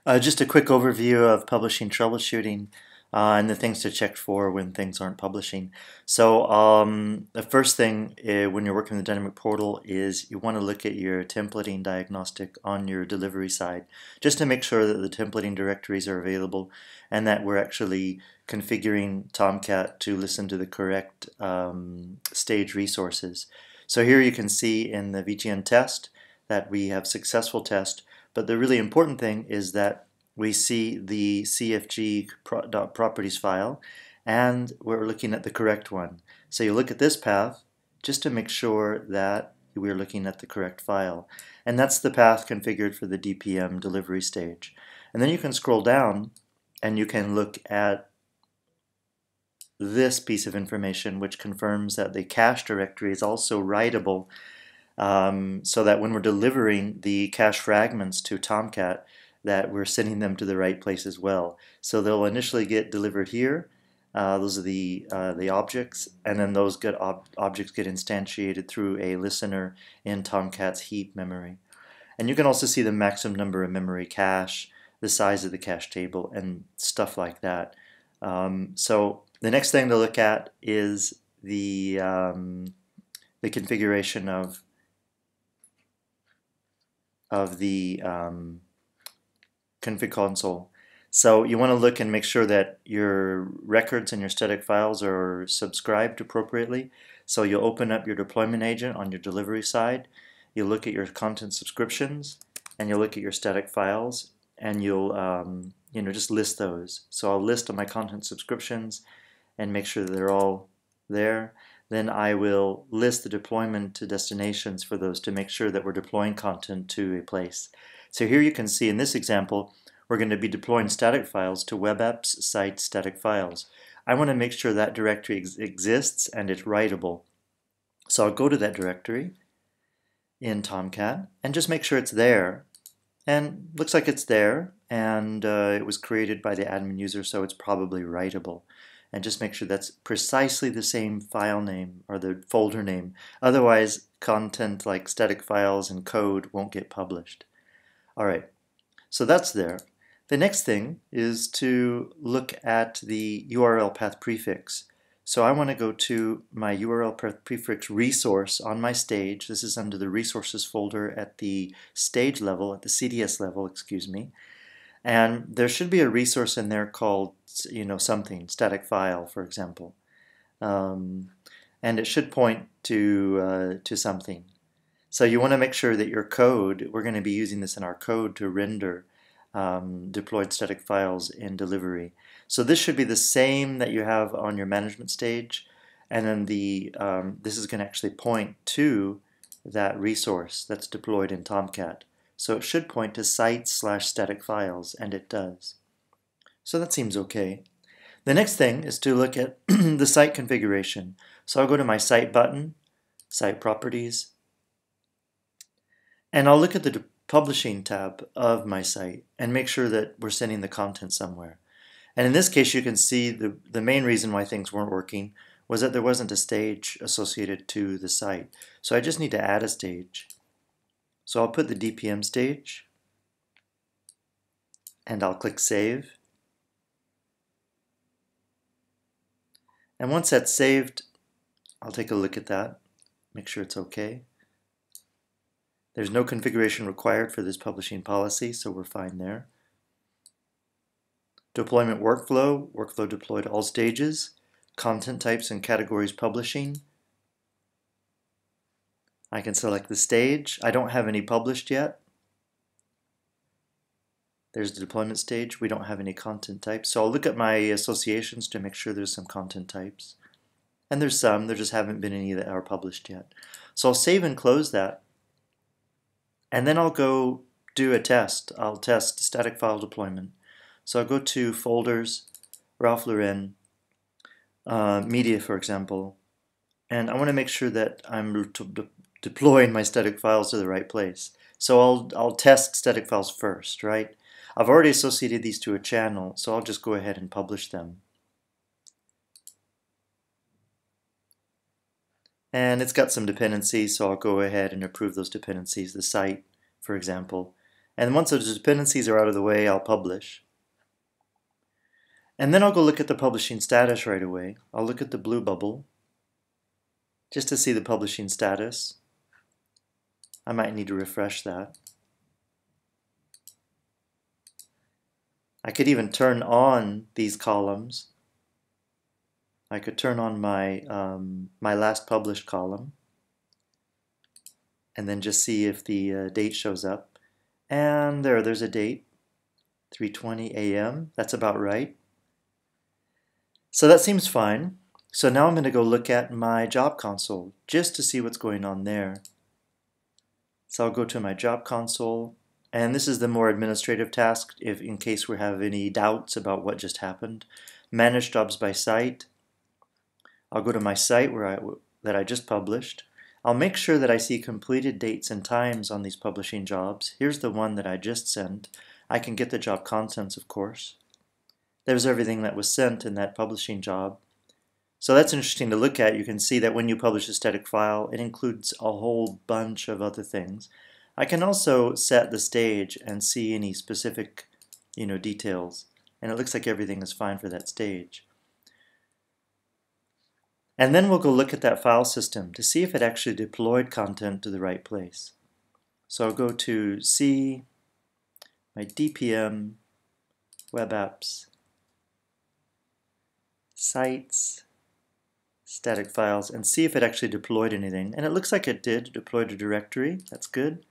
Just a quick overview of publishing troubleshooting and the things to check for when things aren't publishing. So the first thing when you're working in the Dynamic Portal is you want to look at your templating diagnostic on your delivery side, just to make sure that the templating directories are available and that we're actually configuring Tomcat to listen to the correct stage resources. So here you can see in the VGN test that we have successful test. But the really important thing is that we see the CFG properties file and we're looking at the correct one. So you look at this path just to make sure that we're looking at the correct file. And that's the path configured for the DPM delivery stage. And then you can scroll down and you can look at this piece of information, which confirms that the cache directory is also writable, so that when we're delivering the cache fragments to Tomcat, that we're sending them to the right place as well. So they'll initially get delivered here. Those are the objects, and then those objects get instantiated through a listener in Tomcat's heap memory. And you can also see the maximum number of memory cache, the size of the cache table, and stuff like that. So the next thing to look at is the configuration of the config console. So you want to look and make sure that your records and your static files are subscribed appropriately. So you'll open up your deployment agent on your delivery side, you'll look at your content subscriptions, and you'll look at your static files, and you'll just list those. So I'll list my content subscriptions and make sure that they're all there. Then I will list the deployment to destinations for those to make sure that we're deploying content to a place. So here you can see in this example, we're going to be deploying static files to web apps site static files. I want to make sure that directory exists and it's writable. So I'll go to that directory in Tomcat and just make sure it's there. And looks like it's there, and it was created by the admin user, so it's probably writable. And just make sure that's precisely the same file name or the folder name. Otherwise, content like static files and code won't get published. Alright, so that's there. The next thing is to look at the URL path prefix. So I want to go to my URL path prefix resource on my stage. This is under the resources folder at the stage level, at the CDS level, excuse me. And there should be a resource in there called, something, static file, for example. And it should point to something. So you want to make sure that your code, we're going to be using this in our code to render deployed static files in delivery. So this should be the same that you have on your management stage, and then this is going to actually point to that resource that's deployed in Tomcat. So it should point to site/static files, and it does. So that seems okay. The next thing is to look at the site configuration. So I'll go to my site button, site properties, and I'll look at the publishing tab of my site and make sure that we're sending the content somewhere. And in this case, you can see the main reason why things weren't working was that there wasn't a stage associated to the site. So I just need to add a stage. So I'll put the DPM stage, and I'll click Save. And once that's saved, I'll take a look at that, make sure it's okay. There's no configuration required for this publishing policy, so we're fine there. Deployment workflow, workflow deployed to all stages, content types and categories publishing. I can select the stage. I don't have any published yet. There's the deployment stage. We don't have any content types. So I'll look at my associations to make sure there's some content types. And there's some, there just haven't been any that are published yet. So I'll save and close that. And then I'll go do a test. I'll test static file deployment. So I'll go to folders, Ralph Lauren, media, for example. And I want to make sure that I'm deploying my static files to the right place. So I'll test static files first, right? I've already associated these to a channel, so I'll just go ahead and publish them. And it's got some dependencies, so I'll go ahead and approve those dependencies, the site, for example, And once those dependencies are out of the way, I'll publish. And then I'll go look at the publishing status right away. I'll look at the blue bubble just to see the publishing status. I might need to refresh that. I could even turn on these columns. I could turn on my, my last published column and then just see if the date shows up. And there's a date, 3:20 a.m. That's about right. So that seems fine. So now I'm going to go look at my job console just to see what's going on there. So I'll go to my job console, and this is the more administrative task if in case we have any doubts about what just happened. Manage jobs by site. I'll go to my site that I just published. I'll make sure that I see completed dates and times on these publishing jobs. Here's the one that I just sent. I can get the job contents, of course. There's everything that was sent in that publishing job. So that's interesting to look at. You can see that when you publish a static file, it includes a whole bunch of other things. I can also set the stage and see any specific, details. And it looks like everything is fine for that stage. And then we'll go look at that file system to see if it actually deployed content to the right place. So I'll go to C, my DPM, Web Apps, Sites, Static Files, and see if it actually deployed anything. And it looks like it did, deployed a directory. That's good.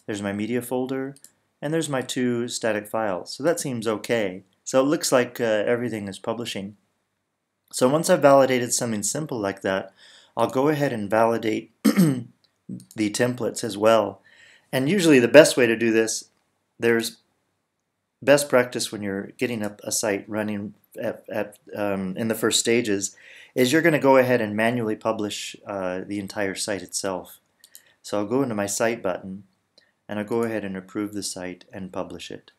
There's my media folder, and there's my 2 static files. So that seems okay. So it looks like everything is publishing. So once I've validated something simple like that, I'll go ahead and validate the templates as well. And usually the best way to do this, there's best practice when you're getting up a site running in the first stages, is you're going to go ahead and manually publish the entire site itself. So I'll go into my site button, and I'll go ahead and approve the site and publish it.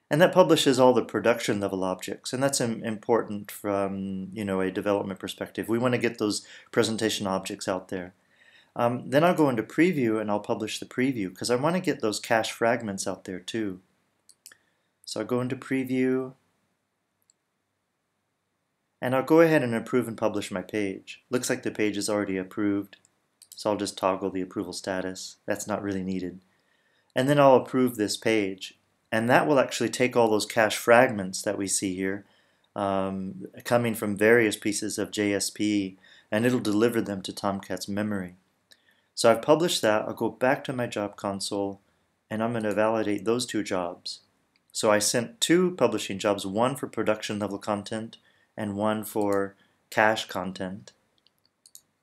And that publishes all the production level objects, and that's important from a development perspective. We want to get those presentation objects out there. Then I'll go into preview and I'll publish the preview because I want to get those cache fragments out there too. So I'll go into preview and I'll go ahead and approve and publish my page. Looks like the page is already approved, so I'll just toggle the approval status. That's not really needed. And then I'll approve this page. And that will actually take all those cache fragments that we see here, coming from various pieces of JSP, and it'll deliver them to Tomcat's memory. So I've published that. I'll go back to my job console, and I'm going to validate those 2 jobs. So I sent 2 publishing jobs, one for production level content and one for cache content.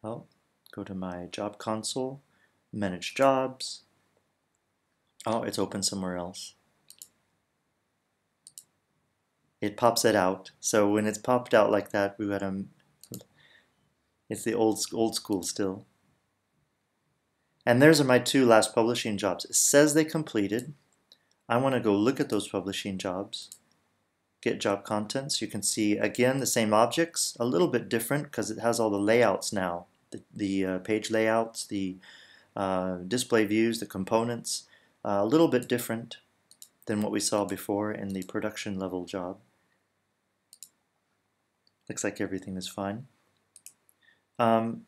Well, go to my job console, manage jobs. Oh, it's open somewhere else. It pops it out. So when it's popped out like that, we got it's the old school still. And there's my 2 last publishing jobs. It says they completed. I want to go look at those publishing jobs. Get job contents. You can see again the same objects, a little bit different because it has all the layouts now. The page layouts, the display views, the components, a little bit different than what we saw before in the production level job. Looks like everything is fine. And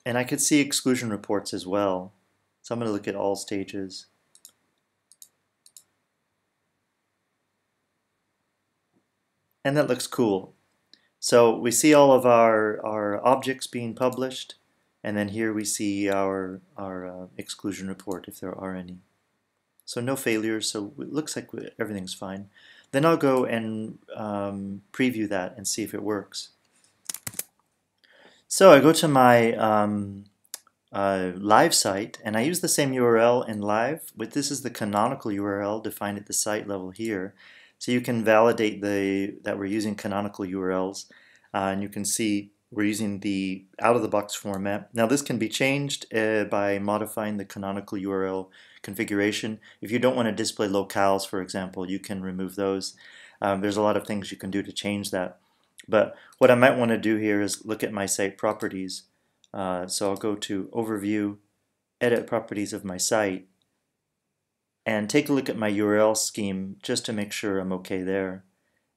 I could see exclusion reports as well. So I'm going to look at all stages. And that looks cool. So we see all of our objects being published, and then here we see our exclusion report if there are any. So no failures, so it looks like everything's fine. Then I'll go and preview that and see if it works. So I go to my live site, and I use the same URL in live, but this is the canonical URL defined at the site level here. So you can validate that we're using canonical URLs, and you can see we're using the out-of-the-box format. Now this can be changed by modifying the canonical URL configuration. If you don't want to display locales, for example, you can remove those. There's a lot of things you can do to change that. But what I might want to do here is look at my site properties. So I'll go to Overview, Edit Properties of my site, and take a look at my URL scheme just to make sure I'm okay there.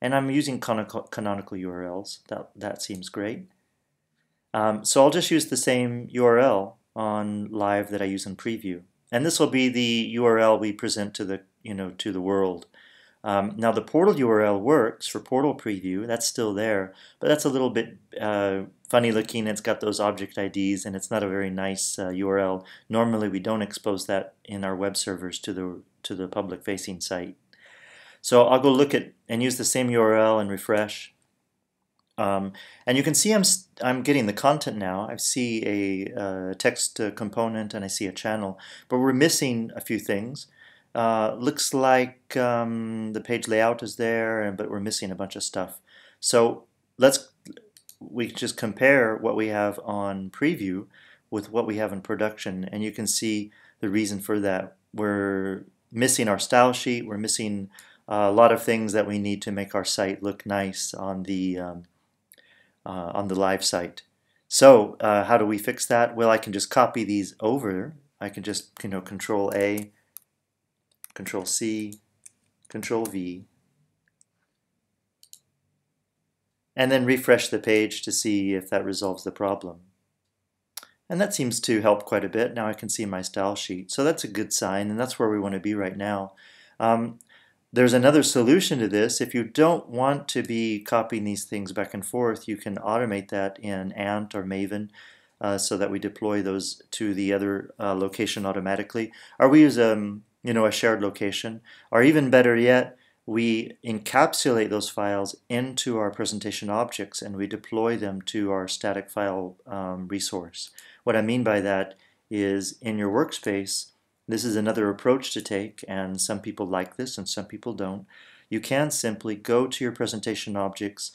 And I'm using canonical URLs. That seems great. So I'll just use the same URL on live that I use in preview. And this will be the URL we present to the world. Now the portal URL works for portal preview. That's still there, but that's a little bit funny looking. It's got those object IDs, and it's not a very nice URL. Normally, we don't expose that in our web servers to the public-facing site. So I'll go look at and use the same URL and refresh. And you can see I'm getting the content now. I see a text component and I see a channel, but we're missing a few things. Looks like the page layout is there, but we're missing a bunch of stuff. So we just compare what we have on preview with what we have in production, and you can see the reason for that. We're missing our style sheet. We're missing a lot of things that we need to make our site look nice on the live site. So how do we fix that? Well, I can just copy these over. I can just Control A, Control C, Control V, and then refresh the page to see if that resolves the problem. And that seems to help quite a bit. Now I can see my style sheet. So that's a good sign, and that's where we want to be right now. There's another solution to this. If you don't want to be copying these things back and forth, you can automate that in Ant or Maven so that we deploy those to the other location automatically. Or we use a shared location. Or even better yet, we encapsulate those files into our presentation objects and we deploy them to our static file resource. What I mean by that is in your workspace, this is another approach to take, and some people like this and some people don't. You can simply go to your presentation objects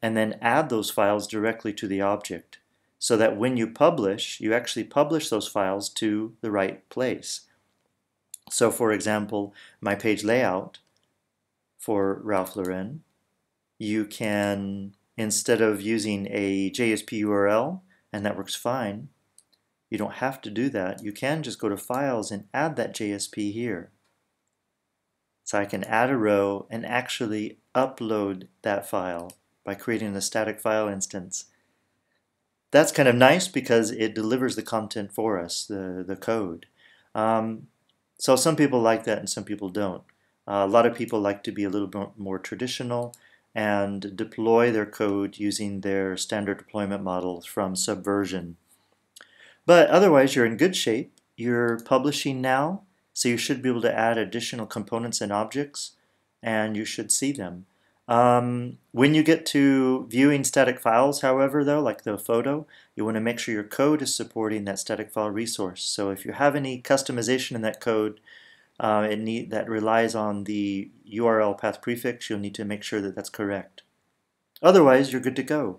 and then add those files directly to the object so that when you publish, you actually publish those files to the right place. So for example, my page layout for Ralph Lauren, you can, instead of using a JSP URL, and that works fine, you don't have to do that. You can just go to Files and add that JSP here. So I can add a row and actually upload that file by creating a static file instance. That's kind of nice because it delivers the content for us, the code. So some people like that and some people don't. A lot of people like to be a little bit more traditional and deploy their code using their standard deployment models from Subversion. But otherwise, you're in good shape. You're publishing now, so you should be able to add additional components and objects, and you should see them. When you get to viewing static files, however, though, like the photo, you want to make sure your code is supporting that static file resource. So if you have any customization in that code that relies on the URL path prefix, you'll need to make sure that that's correct. Otherwise, you're good to go.